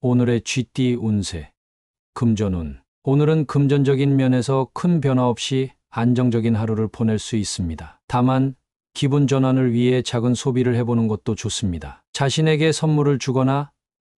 오늘의 쥐띠 운세. 금전운. 오늘은 금전적인 면에서 큰 변화 없이 안정적인 하루를 보낼 수 있습니다. 다만 기분 전환을 위해 작은 소비를 해보는 것도 좋습니다. 자신에게 선물을 주거나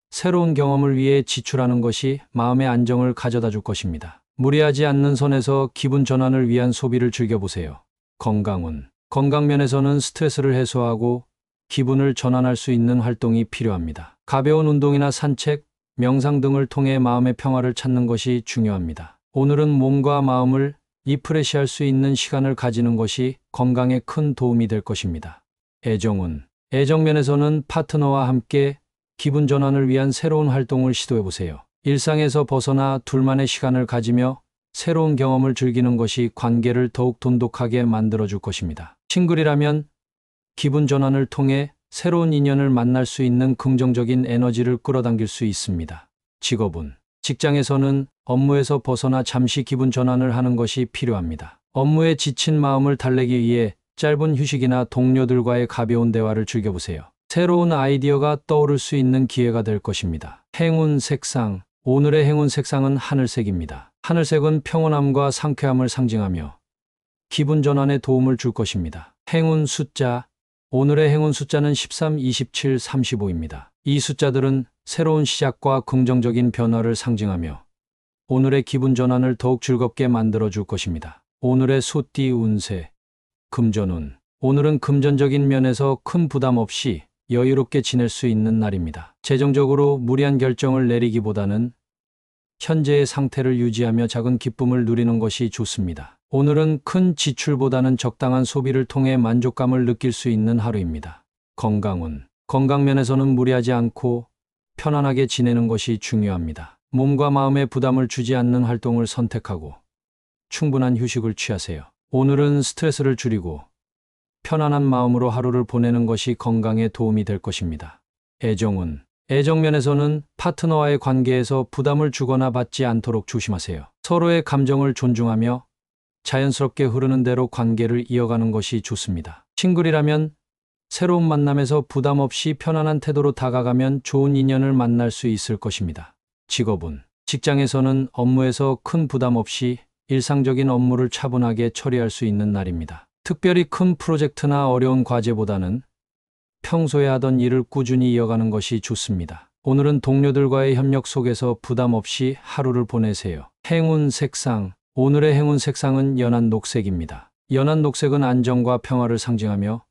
새로운 경험을 위해 지출하는 것이 마음의 안정을 가져다 줄 것입니다. 무리하지 않는 선에서 기분 전환을 위한 소비를 즐겨보세요. 건강운. 건강면에서는 스트레스를 해소하고 기분을 전환할 수 있는 활동이 필요합니다. 가벼운 운동이나 산책, 명상 등을 통해 마음의 평화를 찾는 것이 중요합니다. 오늘은 몸과 마음을 리프레시할 수 있는 시간을 가지는 것이 건강에 큰 도움이 될 것입니다. 애정운. 애정면에서는 파트너와 함께 기분 전환을 위한 새로운 활동을 시도해보세요. 일상에서 벗어나 둘만의 시간을 가지며 새로운 경험을 즐기는 것이 관계를 더욱 돈독하게 만들어줄 것입니다. 싱글이라면 기분 전환을 통해 새로운 인연을 만날 수 있는 긍정적인 에너지를 끌어당길 수 있습니다. 직업운. 직장에서는 업무에서 벗어나 잠시 기분 전환을 하는 것이 필요합니다. 업무에 지친 마음을 달래기 위해 짧은 휴식이나 동료들과의 가벼운 대화를 즐겨보세요. 새로운 아이디어가 떠오를 수 있는 기회가 될 것입니다. 행운 색상. 오늘의 행운 색상은 하늘색입니다. 하늘색은 평온함과 상쾌함을 상징하며 기분 전환에 도움을 줄 것입니다. 행운 숫자. 오늘의 행운 숫자는 13, 27, 35입니다. 이 숫자들은 새로운 시작과 긍정적인 변화를 상징하며 오늘의 기분 전환을 더욱 즐겁게 만들어 줄 것입니다. 오늘의 소띠 운세. 금전운. 오늘은 금전적인 면에서 큰 부담 없이 여유롭게 지낼 수 있는 날입니다. 재정적으로 무리한 결정을 내리기보다는 현재의 상태를 유지하며 작은 기쁨을 누리는 것이 좋습니다. 오늘은 큰 지출보다는 적당한 소비를 통해 만족감을 느낄 수 있는 하루입니다. 건강운. 건강면에서는 무리하지 않고 편안하게 지내는 것이 중요합니다. 몸과 마음에 부담을 주지 않는 활동을 선택하고 충분한 휴식을 취하세요. 오늘은 스트레스를 줄이고 편안한 마음으로 하루를 보내는 것이 건강에 도움이 될 것입니다. 애정운. 애정면에서는 파트너와의 관계에서 부담을 주거나 받지 않도록 조심하세요. 서로의 감정을 존중하며 자연스럽게 흐르는 대로 관계를 이어가는 것이 좋습니다. 싱글이라면 새로운 만남에서 부담 없이 편안한 태도로 다가가면 좋은 인연을 만날 수 있을 것입니다. 직업운. 직장에서는 업무에서 큰 부담 없이 일상적인 업무를 차분하게 처리할 수 있는 날입니다. 특별히 큰 프로젝트나 어려운 과제보다는 평소에 하던 일을 꾸준히 이어가는 것이 좋습니다. 오늘은 동료들과의 협력 속에서 부담 없이 하루를 보내세요. 행운 색상. 오늘의 행운 색상은 연한 녹색입니다. 연한 녹색은 안정과 평화를 상징하며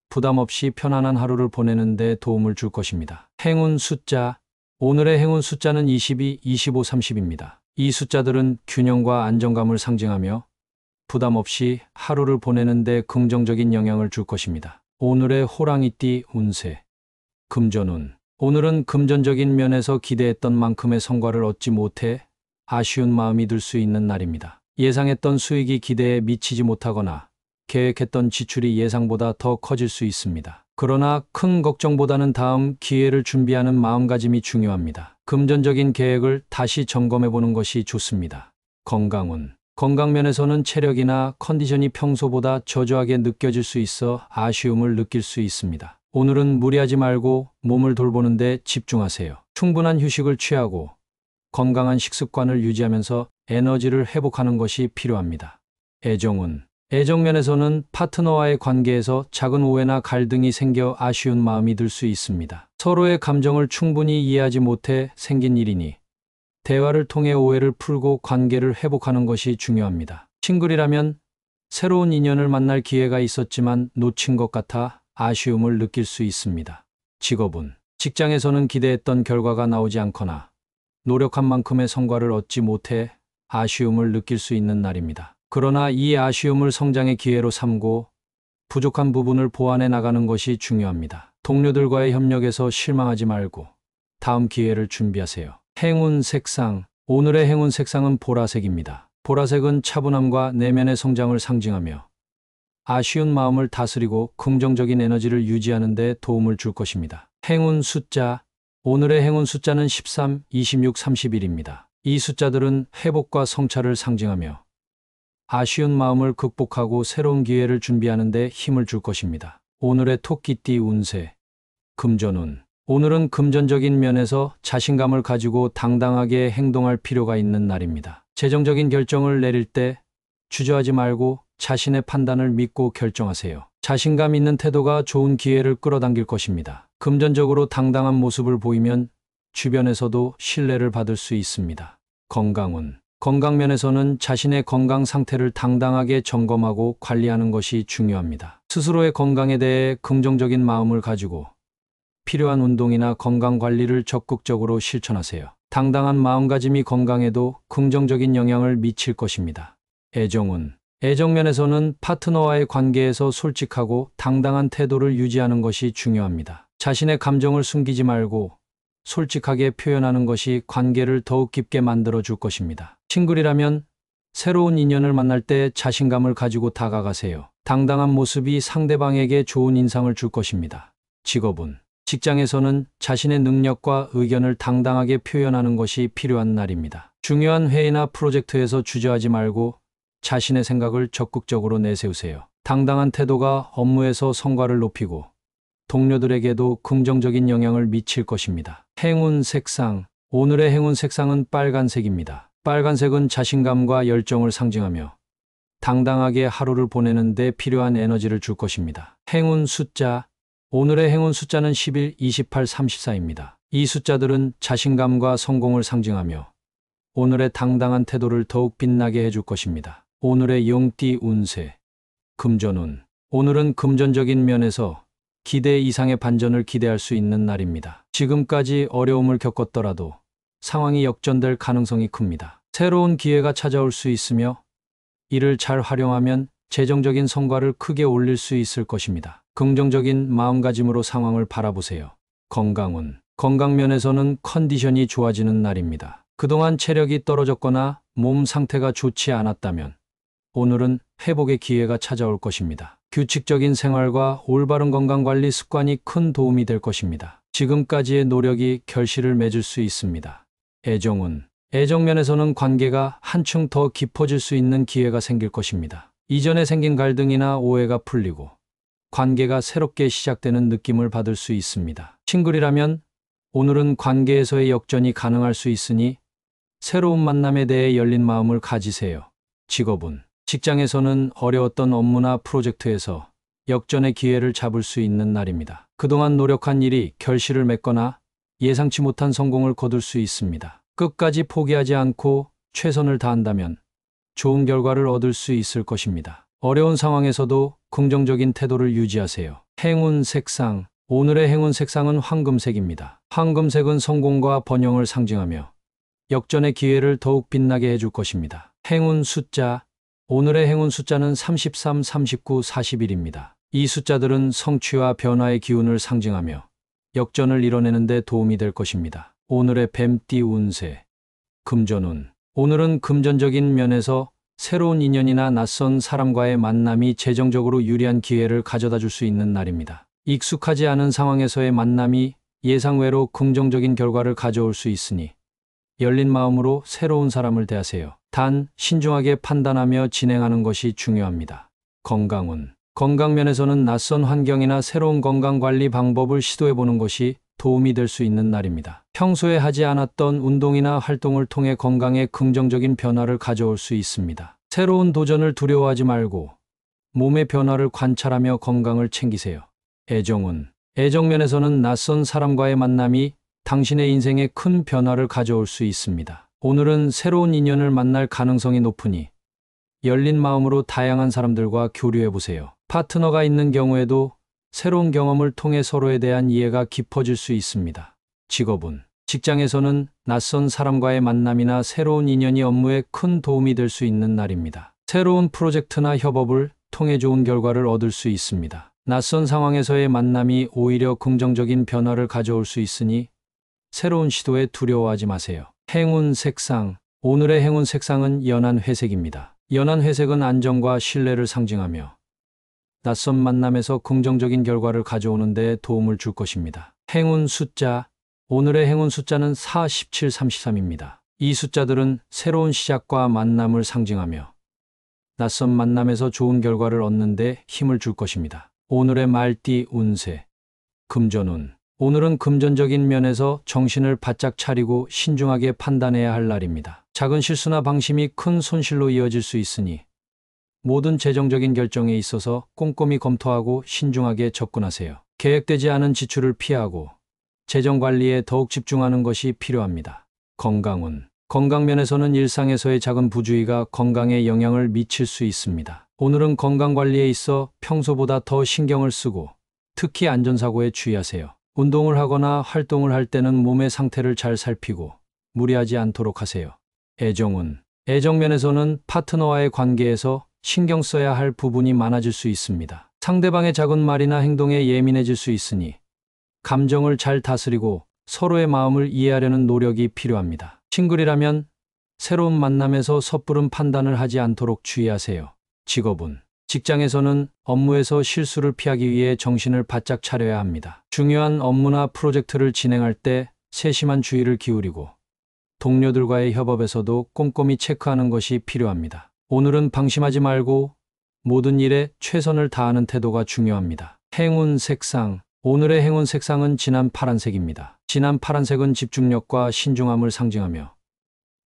부담 없이 편안한 하루를 보내는 데 도움을 줄 것입니다. 행운 숫자. 오늘의 행운 숫자는 22, 25, 30입니다. 이 숫자들은 균형과 안정감을 상징하며 부담 없이 하루를 보내는 데 긍정적인 영향을 줄 것입니다. 오늘의 호랑이띠 운세. 금전운. 오늘은 금전적인 면에서 기대했던 만큼의 성과를 얻지 못해 아쉬운 마음이 들 수 있는 날입니다. 예상했던 수익이 기대에 미치지 못하거나 계획했던 지출이 예상보다 더 커질 수 있습니다. 그러나 큰 걱정보다는 다음 기회를 준비하는 마음가짐이 중요합니다. 금전적인 계획을 다시 점검해보는 것이 좋습니다. 건강운. 건강면에서는 체력이나 컨디션이 평소보다 저조하게 느껴질 수 있어 아쉬움을 느낄 수 있습니다. 오늘은 무리하지 말고 몸을 돌보는 데 집중하세요. 충분한 휴식을 취하고 건강한 식습관을 유지하면서 에너지를 회복하는 것이 필요합니다. 애정운. 애정면에서는 파트너와의 관계에서 작은 오해나 갈등이 생겨 아쉬운 마음이 들 수 있습니다. 서로의 감정을 충분히 이해하지 못해 생긴 일이니 대화를 통해 오해를 풀고 관계를 회복하는 것이 중요합니다. 싱글이라면 새로운 인연을 만날 기회가 있었지만 놓친 것 같아 아쉬움을 느낄 수 있습니다. 직업운. 직장에서는 기대했던 결과가 나오지 않거나 노력한 만큼의 성과를 얻지 못해 아쉬움을 느낄 수 있는 날입니다. 그러나 이 아쉬움을 성장의 기회로 삼고 부족한 부분을 보완해 나가는 것이 중요합니다. 동료들과의 협력에서 실망하지 말고 다음 기회를 준비하세요. 행운 색상. 오늘의 행운 색상은 보라색입니다. 보라색은 차분함과 내면의 성장을 상징하며 아쉬운 마음을 다스리고 긍정적인 에너지를 유지하는 데 도움을 줄 것입니다. 행운 숫자. 오늘의 행운 숫자는 13, 26, 31입니다. 이 숫자들은 회복과 성찰을 상징하며 아쉬운 마음을 극복하고 새로운 기회를 준비하는 데 힘을 줄 것입니다. 오늘의 토끼띠 운세. 금전운. 오늘은 금전적인 면에서 자신감을 가지고 당당하게 행동할 필요가 있는 날입니다. 재정적인 결정을 내릴 때 주저하지 말고 자신의 판단을 믿고 결정하세요. 자신감 있는 태도가 좋은 기회를 끌어당길 것입니다. 금전적으로 당당한 모습을 보이면 주변에서도 신뢰를 받을 수 있습니다. 건강운. 건강면에서는 자신의 건강 상태를 당당하게 점검하고 관리하는 것이 중요합니다. 스스로의 건강에 대해 긍정적인 마음을 가지고 필요한 운동이나 건강 관리를 적극적으로 실천하세요. 당당한 마음가짐이 건강에도 긍정적인 영향을 미칠 것입니다. 애정운. 애정면에서는 파트너와의 관계에서 솔직하고 당당한 태도를 유지하는 것이 중요합니다. 자신의 감정을 숨기지 말고 솔직하게 표현하는 것이 관계를 더욱 깊게 만들어 줄 것입니다. 싱글이라면 새로운 인연을 만날 때 자신감을 가지고 다가가세요. 당당한 모습이 상대방에게 좋은 인상을 줄 것입니다. 직업운. 직장에서는 자신의 능력과 의견을 당당하게 표현하는 것이 필요한 날입니다. 중요한 회의나 프로젝트에서 주저하지 말고 자신의 생각을 적극적으로 내세우세요. 당당한 태도가 업무에서 성과를 높이고 동료들에게도 긍정적인 영향을 미칠 것입니다. 행운 색상. 오늘의 행운 색상은 빨간색입니다. 빨간색은 자신감과 열정을 상징하며 당당하게 하루를 보내는 데 필요한 에너지를 줄 것입니다. 행운 숫자. 오늘의 행운 숫자는 11, 28, 34입니다. 이 숫자들은 자신감과 성공을 상징하며 오늘의 당당한 태도를 더욱 빛나게 해줄 것입니다. 오늘의 용띠 운세. 금전운. 오늘은 금전적인 면에서 기대 이상의 반전을 기대할 수 있는 날입니다. 지금까지 어려움을 겪었더라도 상황이 역전될 가능성이 큽니다. 새로운 기회가 찾아올 수 있으며 이를 잘 활용하면 재정적인 성과를 크게 올릴 수 있을 것입니다. 긍정적인 마음가짐으로 상황을 바라보세요. 건강운. 건강면에서는 컨디션이 좋아지는 날입니다. 그동안 체력이 떨어졌거나 몸 상태가 좋지 않았다면 오늘은 회복의 기회가 찾아올 것입니다. 규칙적인 생활과 올바른 건강관리 습관이 큰 도움이 될 것입니다. 지금까지의 노력이 결실을 맺을 수 있습니다. 애정운. 애정면에서는 관계가 한층 더 깊어질 수 있는 기회가 생길 것입니다. 이전에 생긴 갈등이나 오해가 풀리고 관계가 새롭게 시작되는 느낌을 받을 수 있습니다. 싱글이라면 오늘은 관계에서의 역전이 가능할 수 있으니 새로운 만남에 대해 열린 마음을 가지세요. 직업운. 직장에서는 어려웠던 업무나 프로젝트에서 역전의 기회를 잡을 수 있는 날입니다. 그동안 노력한 일이 결실을 맺거나 예상치 못한 성공을 거둘 수 있습니다. 끝까지 포기하지 않고 최선을 다한다면 좋은 결과를 얻을 수 있을 것입니다. 어려운 상황에서도 긍정적인 태도를 유지하세요. 행운 색상. 오늘의 행운 색상은 황금색입니다. 황금색은 성공과 번영을 상징하며 역전의 기회를 더욱 빛나게 해줄 것입니다. 행운 숫자. 오늘의 행운 숫자는 33, 39, 41입니다. 이 숫자들은 성취와 변화의 기운을 상징하며 역전을 이뤄내는 데 도움이 될 것입니다. 오늘의 뱀띠 운세. 금전운. 오늘은 금전적인 면에서 새로운 인연이나 낯선 사람과의 만남이 재정적으로 유리한 기회를 가져다 줄 수 있는 날입니다. 익숙하지 않은 상황에서의 만남이 예상외로 긍정적인 결과를 가져올 수 있으니 열린 마음으로 새로운 사람을 대하세요. 단, 신중하게 판단하며 진행하는 것이 중요합니다. 건강운. 건강면에서는 낯선 환경이나 새로운 건강관리 방법을 시도해보는 것이 도움이 될 수 있는 날입니다. 평소에 하지 않았던 운동이나 활동을 통해 건강에 긍정적인 변화를 가져올 수 있습니다. 새로운 도전을 두려워하지 말고 몸의 변화를 관찰하며 건강을 챙기세요. 애정운. 애정면에서는 낯선 사람과의 만남이 당신의 인생에 큰 변화를 가져올 수 있습니다. 오늘은 새로운 인연을 만날 가능성이 높으니 열린 마음으로 다양한 사람들과 교류해보세요. 파트너가 있는 경우에도 새로운 경험을 통해 서로에 대한 이해가 깊어질 수 있습니다. 직업운. 직장에서는 낯선 사람과의 만남이나 새로운 인연이 업무에 큰 도움이 될 수 있는 날입니다. 새로운 프로젝트나 협업을 통해 좋은 결과를 얻을 수 있습니다. 낯선 상황에서의 만남이 오히려 긍정적인 변화를 가져올 수 있으니 새로운 시도에 두려워하지 마세요. 행운 색상. 오늘의 행운 색상은 연한 회색입니다. 연한 회색은 안정과 신뢰를 상징하며 낯선 만남에서 긍정적인 결과를 가져오는 데 도움을 줄 것입니다. 행운 숫자. 오늘의 행운 숫자는 4, 17, 33입니다. 이 숫자들은 새로운 시작과 만남을 상징하며 낯선 만남에서 좋은 결과를 얻는 데 힘을 줄 것입니다. 오늘의 말띠 운세. 금전운. 오늘은 금전적인 면에서 정신을 바짝 차리고 신중하게 판단해야 할 날입니다. 작은 실수나 방심이 큰 손실로 이어질 수 있으니 모든 재정적인 결정에 있어서 꼼꼼히 검토하고 신중하게 접근하세요. 계획되지 않은 지출을 피하고 재정 관리에 더욱 집중하는 것이 필요합니다. 건강운. 건강면에서는 일상에서의 작은 부주의가 건강에 영향을 미칠 수 있습니다. 오늘은 건강 관리에 있어 평소보다 더 신경을 쓰고 특히 안전사고에 주의하세요. 운동을 하거나 활동을 할 때는 몸의 상태를 잘 살피고 무리하지 않도록 하세요. 애정운. 애정면에서는 파트너와의 관계에서 신경 써야 할 부분이 많아질 수 있습니다. 상대방의 작은 말이나 행동에 예민해질 수 있으니 감정을 잘 다스리고 서로의 마음을 이해하려는 노력이 필요합니다. 싱글이라면 새로운 만남에서 섣부른 판단을 하지 않도록 주의하세요. 직업운. 직장에서는 업무에서 실수를 피하기 위해 정신을 바짝 차려야 합니다. 중요한 업무나 프로젝트를 진행할 때 세심한 주의를 기울이고 동료들과의 협업에서도 꼼꼼히 체크하는 것이 필요합니다. 오늘은 방심하지 말고 모든 일에 최선을 다하는 태도가 중요합니다. 행운 색상. 오늘의 행운 색상은 진한 파란색입니다. 진한 파란색은 집중력과 신중함을 상징하며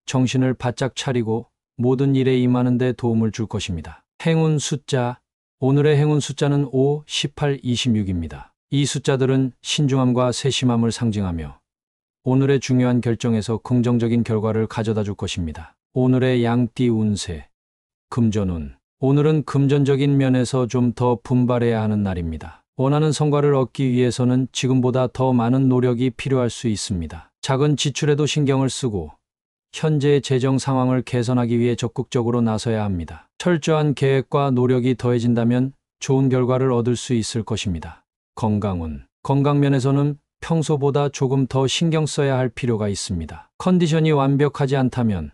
정신을 바짝 차리고 모든 일에 임하는 데 도움을 줄 것입니다. 행운 숫자. 오늘의 행운 숫자는 5, 18, 26입니다. 이 숫자들은 신중함과 세심함을 상징하며 오늘의 중요한 결정에서 긍정적인 결과를 가져다 줄 것입니다. 오늘의 양띠 운세. 금전운. 오늘은 금전적인 면에서 좀 더 분발해야 하는 날입니다. 원하는 성과를 얻기 위해서는 지금보다 더 많은 노력이 필요할 수 있습니다. 작은 지출에도 신경을 쓰고 현재의 재정 상황을 개선하기 위해 적극적으로 나서야 합니다. 철저한 계획과 노력이 더해진다면 좋은 결과를 얻을 수 있을 것입니다. 건강운. 건강면에서는 평소보다 조금 더 신경 써야 할 필요가 있습니다. 컨디션이 완벽하지 않다면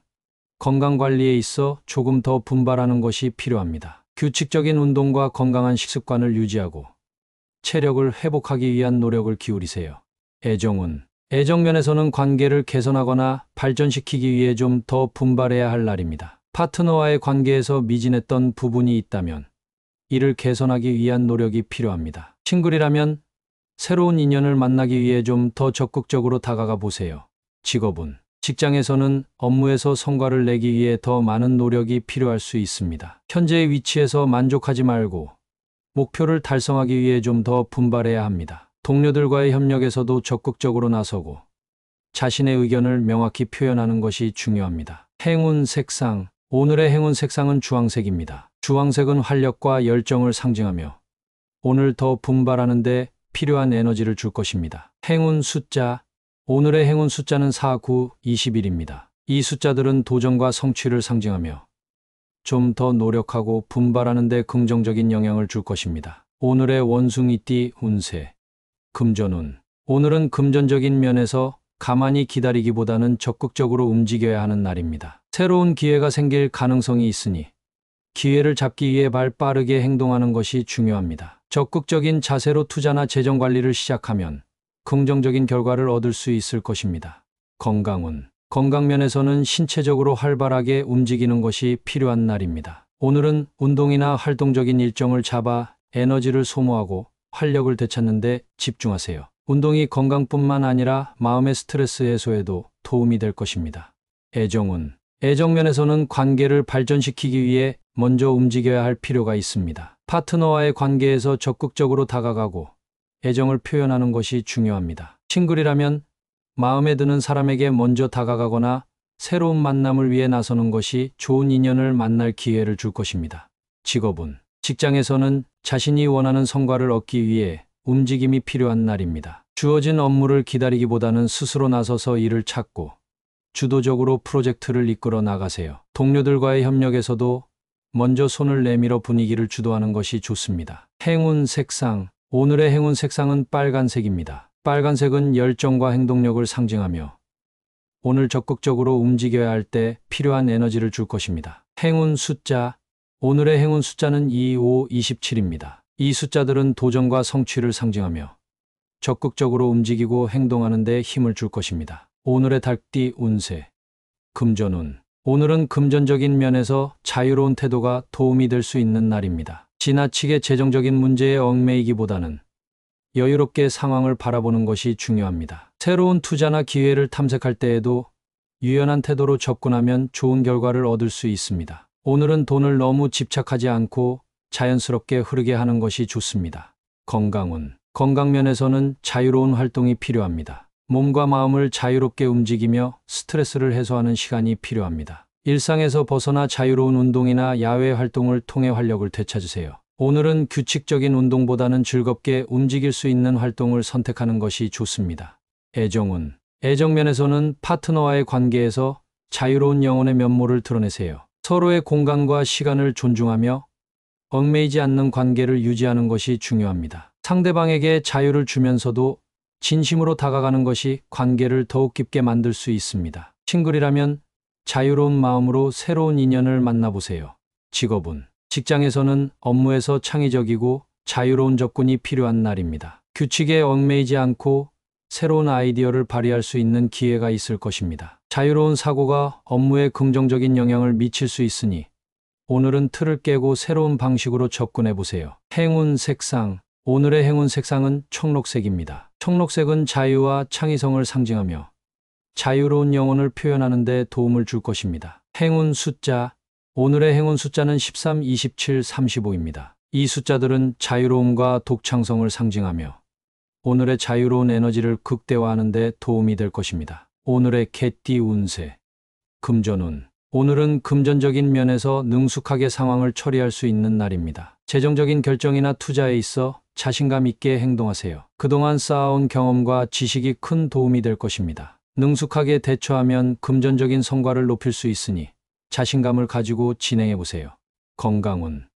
건강관리에 있어 조금 더 분발하는 것이 필요합니다. 규칙적인 운동과 건강한 식습관을 유지하고 체력을 회복하기 위한 노력을 기울이세요. 애정운. 애정면에서는 관계를 개선하거나 발전시키기 위해 좀 더 분발해야 할 날입니다. 파트너와의 관계에서 미진했던 부분이 있다면 이를 개선하기 위한 노력이 필요합니다. 싱글이라면 새로운 인연을 만나기 위해 좀 더 적극적으로 다가가 보세요. 직업운. 직장에서는 업무에서 성과를 내기 위해 더 많은 노력이 필요할 수 있습니다. 현재의 위치에서 만족하지 말고 목표를 달성하기 위해 좀 더 분발해야 합니다. 동료들과의 협력에서도 적극적으로 나서고 자신의 의견을 명확히 표현하는 것이 중요합니다. 행운 색상. 오늘의 행운 색상은 주황색입니다. 주황색은 활력과 열정을 상징하며 오늘 더 분발하는 데 필요한 에너지를 줄 것입니다. 행운 숫자. 오늘의 행운 숫자는 4, 9, 21입니다. 이 숫자들은 도전과 성취를 상징하며 좀 더 노력하고 분발하는 데 긍정적인 영향을 줄 것입니다. 오늘의 원숭이띠 운세. 금전운. 오늘은 금전적인 면에서 가만히 기다리기보다는 적극적으로 움직여야 하는 날입니다. 새로운 기회가 생길 가능성이 있으니 기회를 잡기 위해 빠르게 행동하는 것이 중요합니다. 적극적인 자세로 투자나 재정 관리를 시작하면 긍정적인 결과를 얻을 수 있을 것입니다. 건강운. 건강면에서는 신체적으로 활발하게 움직이는 것이 필요한 날입니다. 오늘은 운동이나 활동적인 일정을 잡아 에너지를 소모하고 활력을 되찾는 데 집중하세요. 운동이 건강뿐만 아니라 마음의 스트레스 해소에도 도움이 될 것입니다. 애정운. 애정면에서는 관계를 발전시키기 위해 먼저 움직여야 할 필요가 있습니다. 파트너와의 관계에서 적극적으로 다가가고 애정을 표현하는 것이 중요합니다. 싱글이라면 마음에 드는 사람에게 먼저 다가가거나 새로운 만남을 위해 나서는 것이 좋은 인연을 만날 기회를 줄 것입니다. 직업운. 직장에서는 자신이 원하는 성과를 얻기 위해 움직임이 필요한 날입니다. 주어진 업무를 기다리기보다는 스스로 나서서 일을 찾고 주도적으로 프로젝트를 이끌어 나가세요. 동료들과의 협력에서도 먼저 손을 내밀어 분위기를 주도하는 것이 좋습니다. 행운 색상. 오늘의 행운 색상은 빨간색입니다. 빨간색은 열정과 행동력을 상징하며 오늘 적극적으로 움직여야 할 때 필요한 에너지를 줄 것입니다. 행운 숫자. 오늘의 행운 숫자는 2, 5, 27입니다. 이 숫자들은 도전과 성취를 상징하며 적극적으로 움직이고 행동하는 데 힘을 줄 것입니다. 오늘의 달띠 운세. 금전운. 오늘은 금전적인 면에서 자유로운 태도가 도움이 될 수 있는 날입니다. 지나치게 재정적인 문제에 얽매이기보다는 여유롭게 상황을 바라보는 것이 중요합니다. 새로운 투자나 기회를 탐색할 때에도 유연한 태도로 접근하면 좋은 결과를 얻을 수 있습니다. 오늘은 돈을 너무 집착하지 않고 자연스럽게 흐르게 하는 것이 좋습니다. 건강 면에서는 자유로운 활동이 필요합니다. 몸과 마음을 자유롭게 움직이며 스트레스를 해소하는 시간이 필요합니다. 일상에서 벗어나 자유로운 운동이나 야외 활동을 통해 활력을 되찾으세요. 오늘은 규칙적인 운동보다는 즐겁게 움직일 수 있는 활동을 선택하는 것이 좋습니다. 애정 면에서는 파트너와의 관계에서 자유로운 영혼의 면모를 드러내세요. 서로의 공간과 시간을 존중하며 얽매이지 않는 관계를 유지하는 것이 중요합니다. 상대방에게 자유를 주면서도 진심으로 다가가는 것이 관계를 더욱 깊게 만들 수 있습니다. 싱글이라면 자유로운 마음으로 새로운 인연을 만나보세요. 직장에서는 업무에서 창의적이고 자유로운 접근이 필요한 날입니다. 규칙에 얽매이지 않고 새로운 아이디어를 발휘할 수 있는 기회가 있을 것입니다. 자유로운 사고가 업무에 긍정적인 영향을 미칠 수 있으니 오늘은 틀을 깨고 새로운 방식으로 접근해 보세요. 행운 색상. 오늘의 행운 색상은 청록색입니다. 청록색은 자유와 창의성을 상징하며 자유로운 영혼을 표현하는 데 도움을 줄 것입니다. 행운 숫자. 오늘의 행운 숫자는 13, 27, 35입니다. 이 숫자들은 자유로움과 독창성을 상징하며 오늘의 자유로운 에너지를 극대화하는 데 도움이 될 것입니다. 오늘의 개띠 운세. 금전운. 오늘은 금전적인 면에서 능숙하게 상황을 처리할 수 있는 날입니다. 재정적인 결정이나 투자에 있어 자신감 있게 행동하세요. 그동안 쌓아온 경험과 지식이 큰 도움이 될 것입니다. 능숙하게 대처하면 금전적인 성과를 높일 수 있으니 자신감을 가지고 진행해 보세요.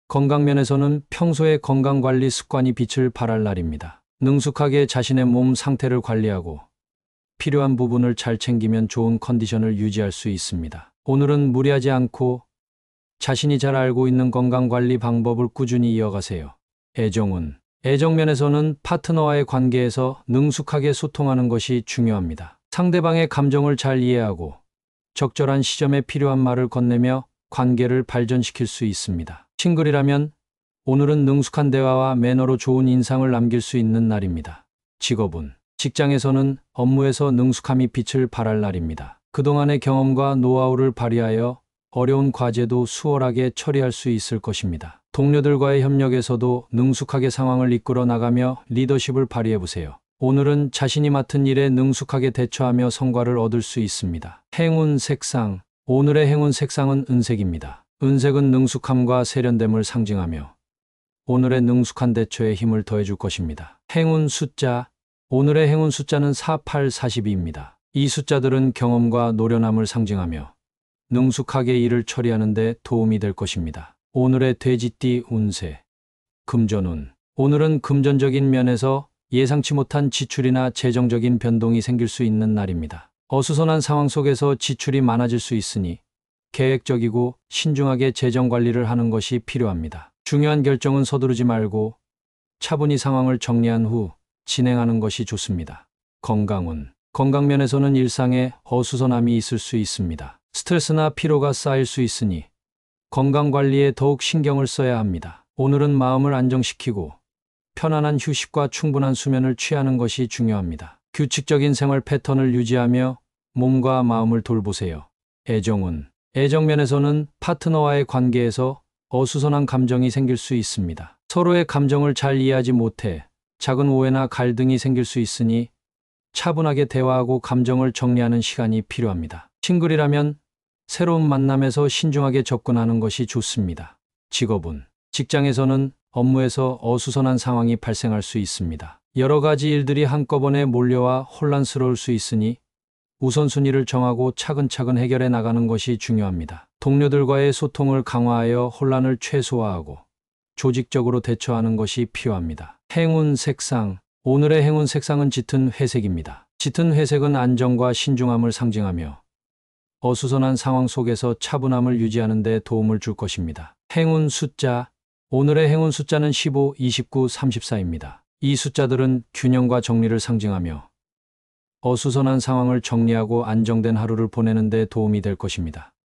건강 면에서는 평소의 건강관리 습관이 빛을 발할 날입니다. 능숙하게 자신의 몸 상태를 관리하고 필요한 부분을 잘 챙기면 좋은 컨디션을 유지할 수 있습니다. 오늘은 무리하지 않고 자신이 잘 알고 있는 건강관리 방법을 꾸준히 이어가세요. 애정 면에서는 파트너와의 관계에서 능숙하게 소통하는 것이 중요합니다. 상대방의 감정을 잘 이해하고 적절한 시점에 필요한 말을 건네며 관계를 발전시킬 수 있습니다. 싱글이라면 오늘은 능숙한 대화와 매너로 좋은 인상을 남길 수 있는 날입니다. 직장에서는 업무에서 능숙함이 빛을 발할 날입니다. 그동안의 경험과 노하우를 발휘하여 어려운 과제도 수월하게 처리할 수 있을 것입니다. 동료들과의 협력에서도 능숙하게 상황을 이끌어 나가며 리더십을 발휘해 보세요. 오늘은 자신이 맡은 일에 능숙하게 대처하며 성과를 얻을 수 있습니다. 행운 색상. 오늘의 행운 색상은 은색입니다. 은색은 능숙함과 세련됨을 상징하며 오늘의 능숙한 대처에 힘을 더해줄 것입니다. 행운 숫자. 오늘의 행운 숫자는 48, 42입니다. 이 숫자들은 경험과 노련함을 상징하며 능숙하게 일을 처리하는 데 도움이 될 것입니다. 오늘의 돼지띠 운세. 금전운. 오늘은 금전적인 면에서 예상치 못한 지출이나 재정적인 변동이 생길 수 있는 날입니다. 어수선한 상황 속에서 지출이 많아질 수 있으니 계획적이고 신중하게 재정 관리를 하는 것이 필요합니다. 중요한 결정은 서두르지 말고 차분히 상황을 정리한 후 진행하는 것이 좋습니다. 건강 면에서는 일상에 어수선함이 있을 수 있습니다. 스트레스나 피로가 쌓일 수 있으니 건강 관리에 더욱 신경을 써야 합니다. 오늘은 마음을 안정시키고 편안한 휴식과 충분한 수면을 취하는 것이 중요합니다. 규칙적인 생활 패턴을 유지하며 몸과 마음을 돌보세요. 애정 면에서는 파트너와의 관계에서 어수선한 감정이 생길 수 있습니다. 서로의 감정을 잘 이해하지 못해 작은 오해나 갈등이 생길 수 있으니 차분하게 대화하고 감정을 정리하는 시간이 필요합니다. 싱글이라면 새로운 만남에서 신중하게 접근하는 것이 좋습니다. 직장에서는 업무에서 어수선한 상황이 발생할 수 있습니다. 여러 가지 일들이 한꺼번에 몰려와 혼란스러울 수 있으니 우선순위를 정하고 차근차근 해결해 나가는 것이 중요합니다. 동료들과의 소통을 강화하여 혼란을 최소화하고 조직적으로 대처하는 것이 필요합니다. 행운 색상. 오늘의 행운 색상은 짙은 회색입니다. 짙은 회색은 안정과 신중함을 상징하며 어수선한 상황 속에서 차분함을 유지하는 데 도움을 줄 것입니다. 행운 숫자. 오늘의 행운 숫자는 15, 29, 34입니다. 이 숫자들은 균형과 정리를 상징하며 어수선한 상황을 정리하고 안정된 하루를 보내는 데 도움이 될 것입니다.